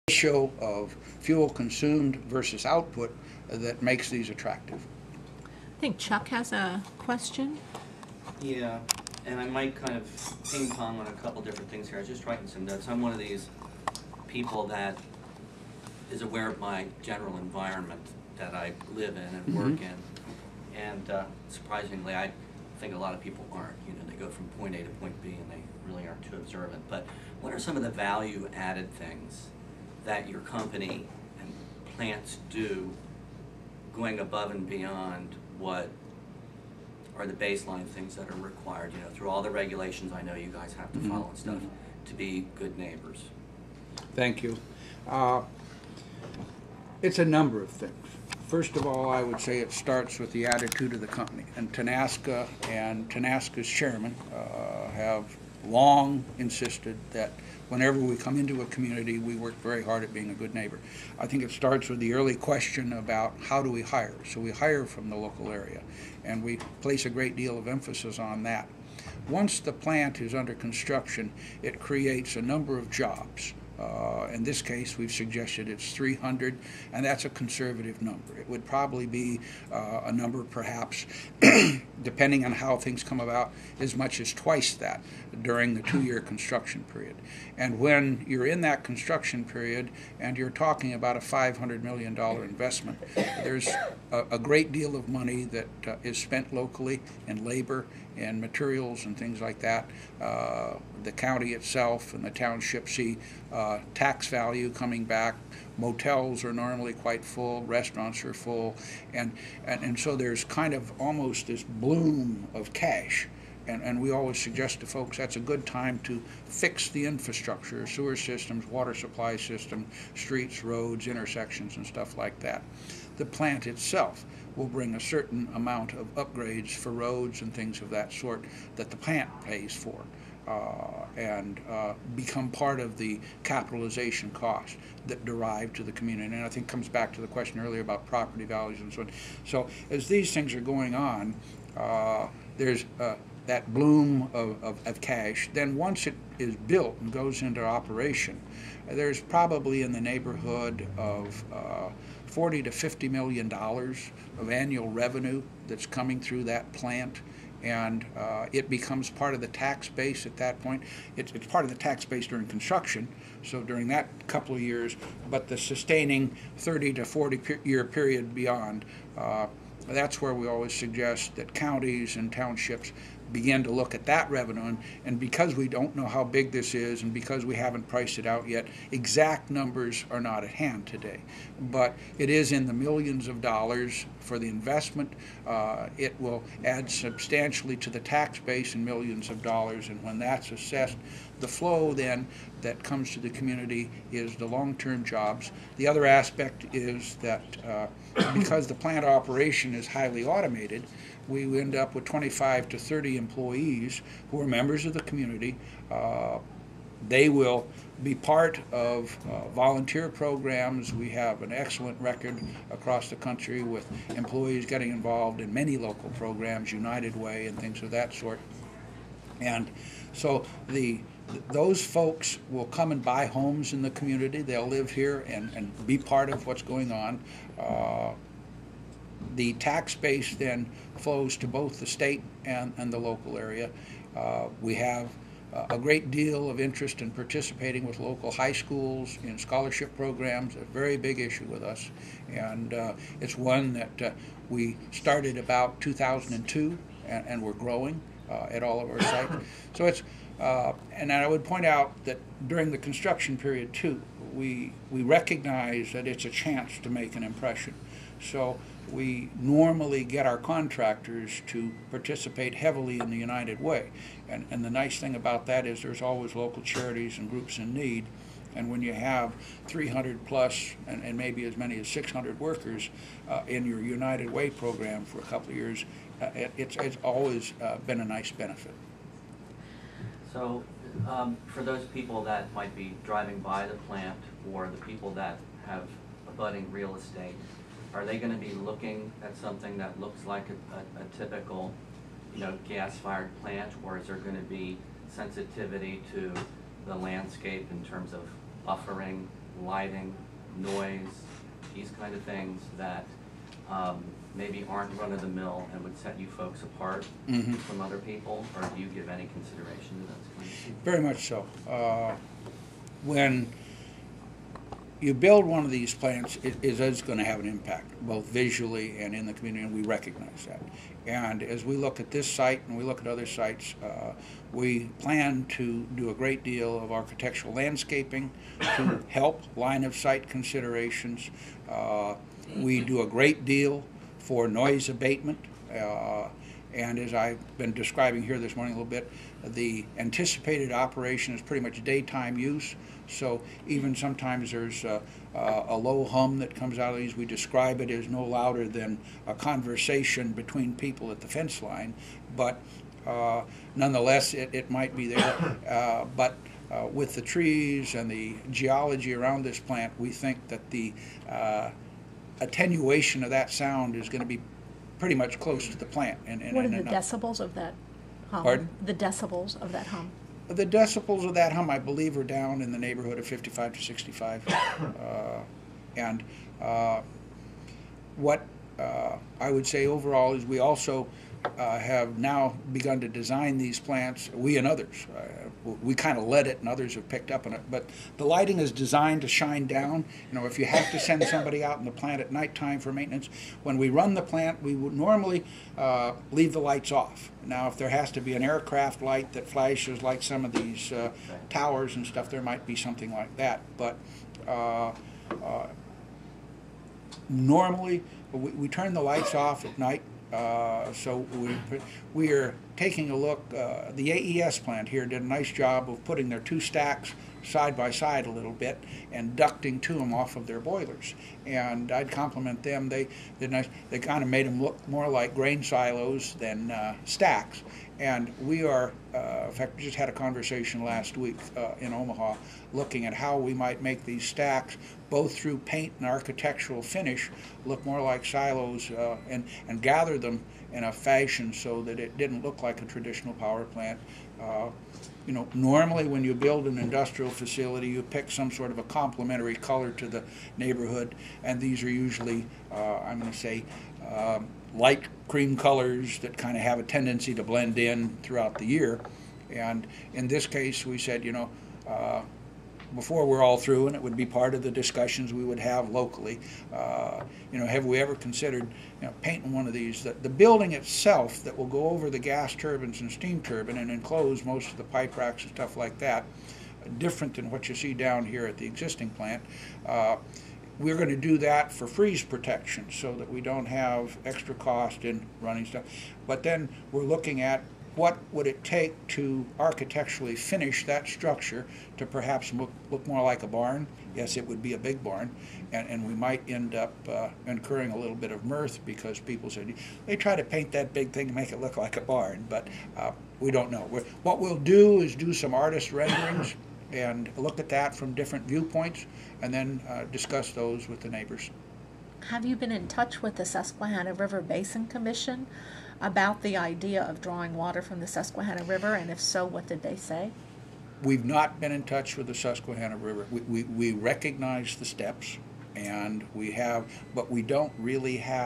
ratio of fuel consumed versus output that makes these attractive. I think Chuck has a question. Yeah, and I might kind of ping pong on a couple different things here. I was just writing some notes. I'm one of these people that is aware of my general environment that I live in and work in. And surprisingly, I think a lot of people aren't. You know, they go from point A to point B and they really aren't too observant. But what are some of the value added things that your company and plants do going above and beyond what are the baseline things that are required, you know, through all the regulations I know you guys have to follow and stuff, to be good neighbors? Thank you. It's a number of things. First of all, I would say it starts with the attitude of the company. And Tenaska and Tenaska's chairman have long insisted that whenever we come into a community, we work very hard at being a good neighbor. I think it starts with the early question about how do we hire. So we hire from the local area, and we place a great deal of emphasis on that. Once the plant is under construction, it creates a number of jobs. In this case, we've suggested it's 300, and that's a conservative number. It would probably be a number perhaps, depending on how things come about, as much as twice that during the 2-year construction period. And when you're in that construction period and you're talking about a $500 million investment, there's a great deal of money that is spent locally in labor and materials and things like that. The county itself and the township see tax value coming back. Motels are normally quite full, restaurants are full, and so there's kind of almost this bloom of cash. And we always suggest to folks that's a good time to fix the infrastructure, sewer systems, water supply system, streets, roads, intersections, and stuff like that. The plant itself will bring a certain amount of upgrades for roads and things of that sort that the plant pays for. And become part of the capitalization cost that derive to the community. And I think comes back to the question earlier about property values and so on. So as these things are going on, there's that bloom of cash. Then once it is built and goes into operation, there's probably in the neighborhood of $40 to $50 million of annual revenue that's coming through that plant. And it becomes part of the tax base at that point. It's part of the tax base during construction, so during that couple of years, but the sustaining 30 to 40 year period beyond, that's where we always suggest that counties and townships begin to look at that revenue. And because we don't know how big this is and because we haven't priced it out yet, exact numbers are not at hand today. But it is in the millions of dollars for the investment. It will add substantially to the tax base in millions of dollars, and when that's assessed, the flow then that comes to the community is the long-term jobs. The other aspect is that because the plant operation is highly automated, we end up with 25 to 30 employees who are members of the community. They will be part of volunteer programs. We have an excellent record across the country with employees getting involved in many local programs, United Way and things of that sort. And so those folks will come and buy homes in the community. They'll live here and be part of what's going on. The tax base then flows to both the state and the local area. We have a great deal of interest in participating with local high schools in scholarship programs, a very big issue with us. And it's one that we started about 2002, and we're growing at all of our sites. So it's, and I would point out that during the construction period too, we recognize that it's a chance to make an impression. So we normally get our contractors to participate heavily in the United Way. And the nice thing about that is there's always local charities and groups in need. And when you have 300 plus and maybe as many as 600 workers in your United Way program for a couple of years, it's always been a nice benefit. So for those people that might be driving by the plant or the people that have abutting real estate, are they going to be looking at something that looks like a typical, you know, gas-fired plant, or is there going to be sensitivity to the landscape in terms of buffering lighting, noise, these kind of things that maybe aren't run-of-the-mill and would set you folks apart from other people, or do you give any consideration to those kinds of things? Very much so. When you build one of these plants, it is going to have an impact, both visually and in the community, and we recognize that. And as we look at this site and we look at other sites, we plan to do a great deal of architectural landscaping to help line of sight considerations. We do a great deal for noise abatement. And as I've been describing here this morning a little bit, the anticipated operation is pretty much daytime use. So even sometimes there's a low hum that comes out of these. We describe it as no louder than a conversation between people at the fence line. But nonetheless, it might be there. But with the trees and the geology around this plant, we think that the attenuation of that sound is going to be pretty much close to the plant. What are the decibels of that hum? Pardon? The decibels of that hum. The decibels of that hum, I believe, are down in the neighborhood of 55 to 65. And what I would say overall is we also have now begun to design these plants, we and others. We kind of led it and others have picked up on it, but the lighting is designed to shine down. You know, if you have to send somebody out in the plant at nighttime for maintenance, when we run the plant, we would normally leave the lights off. Now, if there has to be an aircraft light that flashes like some of these towers and stuff, there might be something like that. But normally, we turn the lights off at night. So we are taking a look. The AES plant here did a nice job of putting their two stacks side by side a little bit and ducting to them off of their boilers. And I'd compliment them. They did nice. They kind of made them look more like grain silos than stacks. And we are, in fact, we just had a conversation last week in Omaha looking at how we might make these stacks, both through paint and architectural finish, look more like silos and gather them in a fashion so that it didn't look like a traditional power plant. You know, normally when you build an industrial facility, you pick some sort of a complementary color to the neighborhood, and these are usually, I'm going to say, light cream colors that kind of have a tendency to blend in throughout the year. And in this case, we said, you know, before we're all through, and it would be part of the discussions we would have locally, you know, have we ever considered, you know, painting one of these? The building itself that will go over the gas turbines and steam turbine and enclose most of the pipe racks and stuff like that, different than what you see down here at the existing plant. We're going to do that for freeze protection so that we don't have extra cost in running stuff. But then we're looking at what would it take to architecturally finish that structure to perhaps look more like a barn. Yes, it would be a big barn, and we might end up incurring a little bit of mirth because people said, they try to paint that big thing and make it look like a barn, but we don't know. What we'll do is do some artist renderings and look at that from different viewpoints, and then discuss those with the neighbors. Have you been in touch with the Susquehanna River Basin Commission about the idea of drawing water from the Susquehanna River, and if so, what did they say? We've not been in touch with the Susquehanna River. We recognize the steps, and we have, but we don't really have